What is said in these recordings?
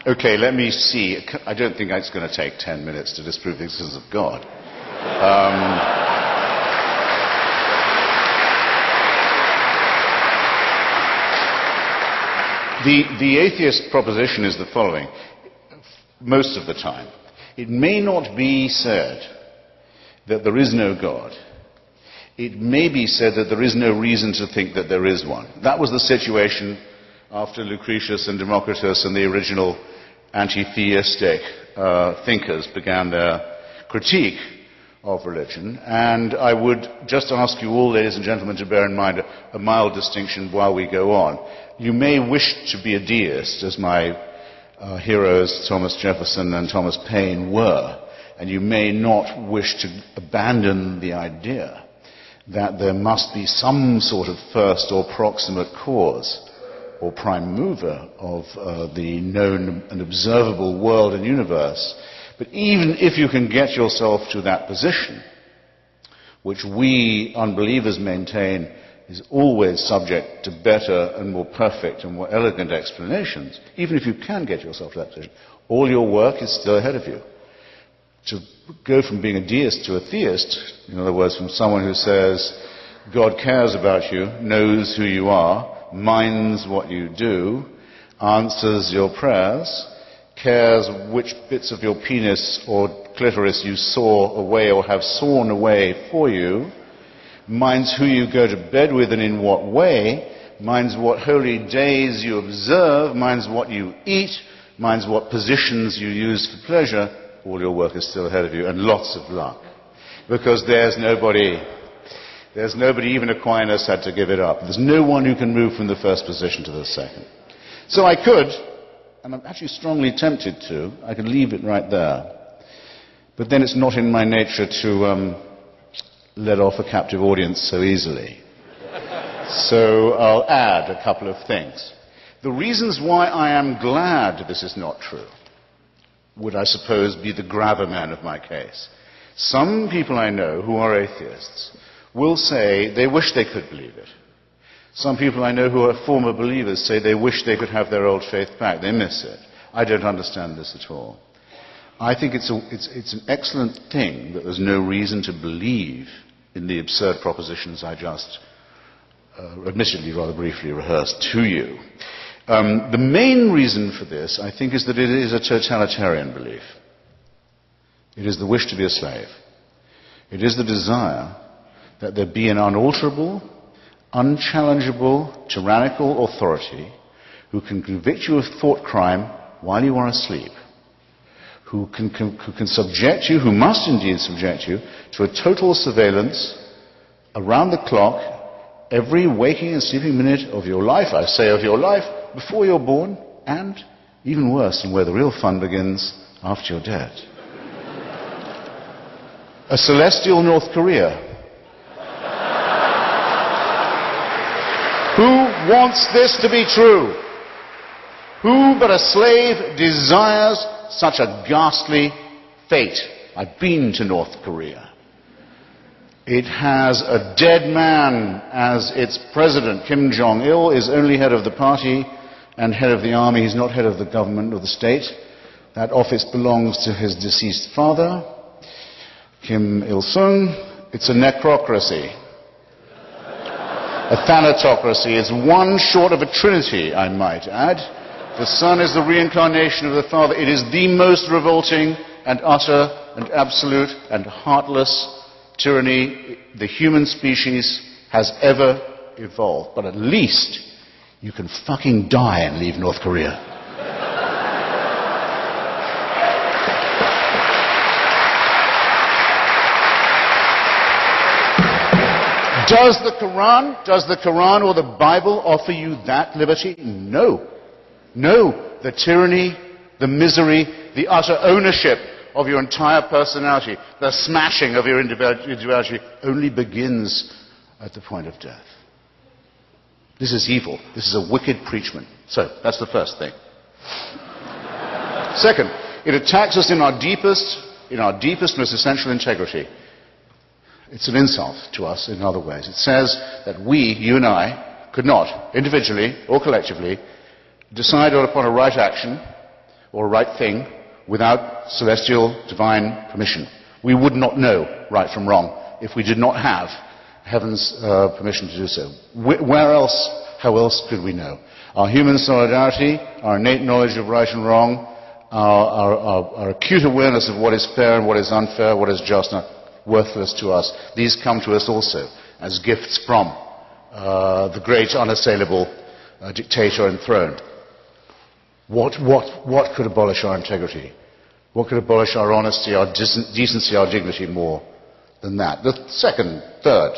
Okay, let me see. I don't think it's going to take 10 minutes to disprove the existence of God. The atheist proposition is the following. Most of the time, it may not be said that there is no God. It may be said that there is no reason to think that there is one. That was the situation after Lucretius and Democritus and the original anti-theistic thinkers began their critique of religion. And I would just ask you all, ladies and gentlemen, to bear in mind a mild distinction while we go on. You may wish to be a deist, as my heroes Thomas Jefferson and Thomas Paine were, and you may not wish to abandon the idea that there must be some sort of first or proximate cause or prime mover of the known and observable world and universe. But even if you can get yourself to that position, which we unbelievers maintain is always subject to better and more perfect and more elegant explanations, even if you can get yourself to that position, all your work is still ahead of you. To go from being a deist to a theist, in other words, from someone who says, God cares about you, knows who you are, minds what you do, answers your prayers, cares which bits of your penis or clitoris you saw away or have sawn away for you, minds who you go to bed with and in what way, minds what holy days you observe, minds what you eat, minds what positions you use for pleasure. All your work is still ahead of you, and lots of luck. Because there's nobody, even Aquinas had to give it up. There's no one who can move from the first position to the second. So I could, and I'm actually strongly tempted to, I could leave it right there. But then it's not in my nature to let off a captive audience so easily. So I'll add a couple of things. The reasons why I am glad this is not true would, I suppose, be the gravamen of my case. Some people I know who are atheists will say they wish they could believe it. Some people I know who are former believers say they wish they could have their old faith back. They miss it. I don't understand this at all. I think it's an excellent thing that there's no reason to believe in the absurd propositions I just, admittedly rather briefly, rehearsed to you. The main reason for this, I think, is that it is a totalitarian belief. It is the wish to be a slave. It is the desire that there be an unalterable, unchallengeable, tyrannical authority who can convict you of thought crime while you are asleep, who can subject you, who must indeed subject you, to a total surveillance around the clock, every waking and sleeping minute of your life, I say of your life, before you're born, and, even worse, and where the real fun begins, after you're dead. A celestial North Korea. Who wants this to be true? Who but a slave desires such a ghastly fate? I've been to North Korea. It has a dead man as its president. Kim Jong-il is only head of the party and head of the army. He's not head of the government or the state. That office belongs to his deceased father, Kim Il-sung. It's a necrocracy. A thanatocracy. It's one short of a trinity, I might add. The son is the reincarnation of the father. It is the most revolting and utter and absolute and heartless tyranny the human species has ever evolved. But at least you can fucking die and leave North Korea. Does the Quran or the Bible offer you that liberty? No. No. The tyranny, the misery, the utter ownership of your entire personality, the smashing of your individuality only begins at the point of death. This is evil. This is a wicked preachment. So, that's the first thing. Second, it attacks us in our deepest, most essential integrity. It's an insult to us in other ways. It says that we, you and I, could not, individually or collectively, decide upon a right action or right thing without celestial divine permission. We would not know right from wrong if we did not have heaven's permission to do so. Where else, how else could we know? Our human solidarity, our innate knowledge of right and wrong, our acute awareness of what is fair and what is unfair, what is just and worthless to us, these come to us also as gifts from the great unassailable dictator enthroned. What could abolish our integrity? What could abolish our honesty, our decency, our dignity more than that? The third,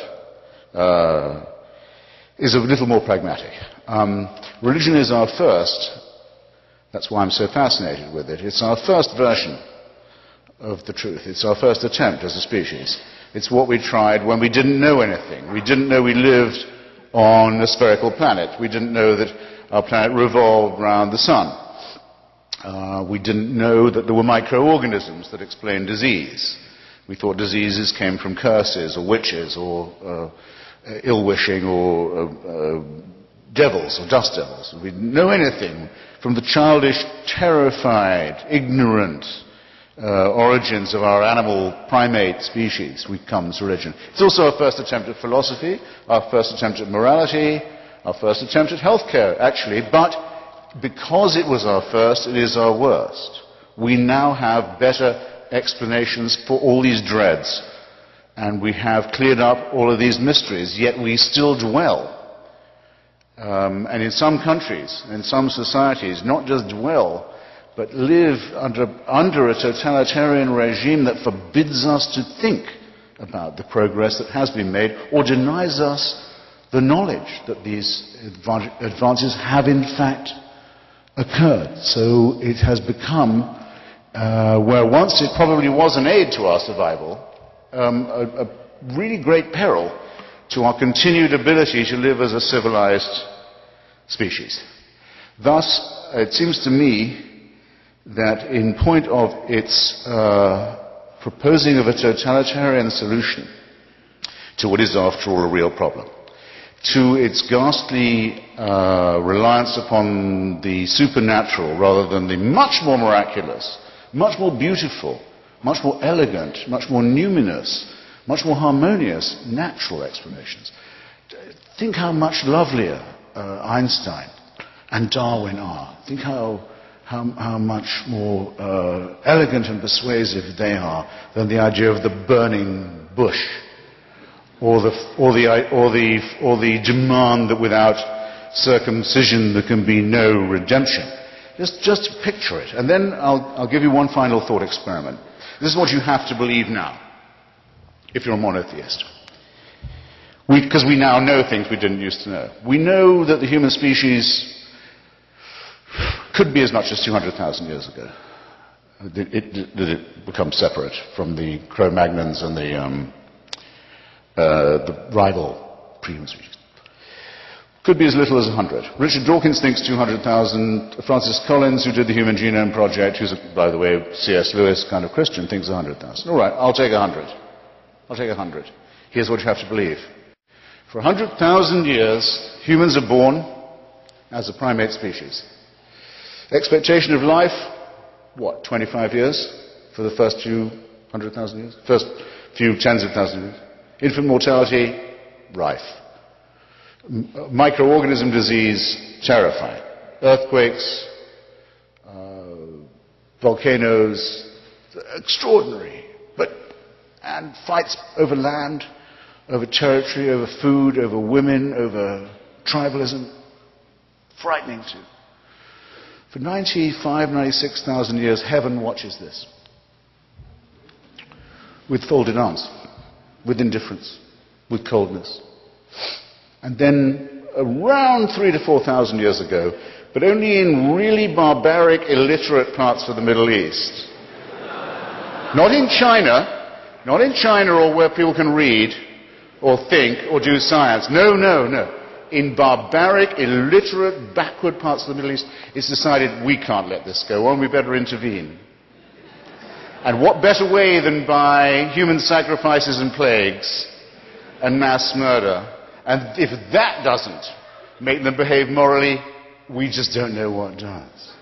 is a little more pragmatic. Religion is our first, that's why I'm so fascinated with it, it's our first version of the truth. It's our first attempt as a species. It's what we tried when we didn't know anything. We didn't know we lived on a spherical planet. We didn't know that our planet revolved around the sun. We didn't know that there were microorganisms that explained disease. We thought diseases came from curses or witches or ill-wishing or devils or dust devils. We didn't know anything from the childish, terrified, ignorant origins of our animal primate species. We come to religion. It's also our first attempt at philosophy, our first attempt at morality, our first attempt at healthcare, actually, but because it was our first, it is our worst. We now have better explanations for all these dreads, and we have cleared up all of these mysteries, yet we still dwell. And in some countries, in some societies, not just dwell, but live under a totalitarian regime that forbids us to think about the progress that has been made, or denies us the knowledge that these advances have in fact occurred. So it has become, where once it probably was an aid to our survival, a really great peril to our continued ability to live as a civilized species. Thus, it seems to me that in point of its proposing of a totalitarian solution to what is after all a real problem, to its ghastly reliance upon the supernatural rather than the much more miraculous, much more beautiful, much more elegant, much more numinous, much more harmonious natural explanations. Think how much lovelier Einstein and Darwin are. Think how much more elegant and persuasive they are than the idea of the burning bush, or the demand that without circumcision there can be no redemption. Just picture it. And then I'll give you one final thought experiment. This is what you have to believe now, if you're a monotheist. Because we now know things we didn't used to know. We know that the human species could be as much as 200,000 years ago. That it becomes separate from the Cro-Magnons and the rival prehuman species. Could be as little as 100. Richard Dawkins thinks 200,000. Francis Collins, who did the Human Genome Project, who's, by the way, C.S. Lewis kind of Christian, thinks 100,000. All right, I'll take 100. I'll take 100. Here's what you have to believe. For 100,000 years, humans are born as a primate species. Expectation of life, what, 25 years for the first few 100,000 years? First few tens of thousands of years. Infant mortality, rife. Microorganism disease, terrifying. Earthquakes, volcanoes, extraordinary. And fights over land, over territory, over food, over women, over tribalism. Frightening too. For 95, 96,000 years, heaven watches this. With folded arms, with indifference, with coldness. And then around 3,000 to 4,000 years ago, but only in really barbaric, illiterate parts of the Middle East. Not in China or where people can read or think or do science. No. In barbaric, illiterate, backward parts of the Middle East, it's decided we can't let this go on, we better intervene. And what better way than by human sacrifices and plagues and mass murder? And if that doesn't make them behave morally, we just don't know what does.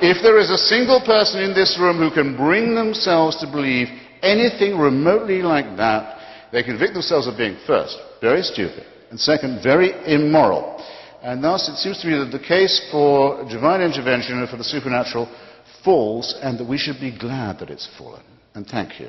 if there is a single person in this room who can bring themselves to believe anything remotely like that, they convict themselves of being, first, very stupid, and second, very immoral. And thus it seems to me that the case for divine intervention and for the supernatural falls, and that we should be glad that it's fallen. And thank you.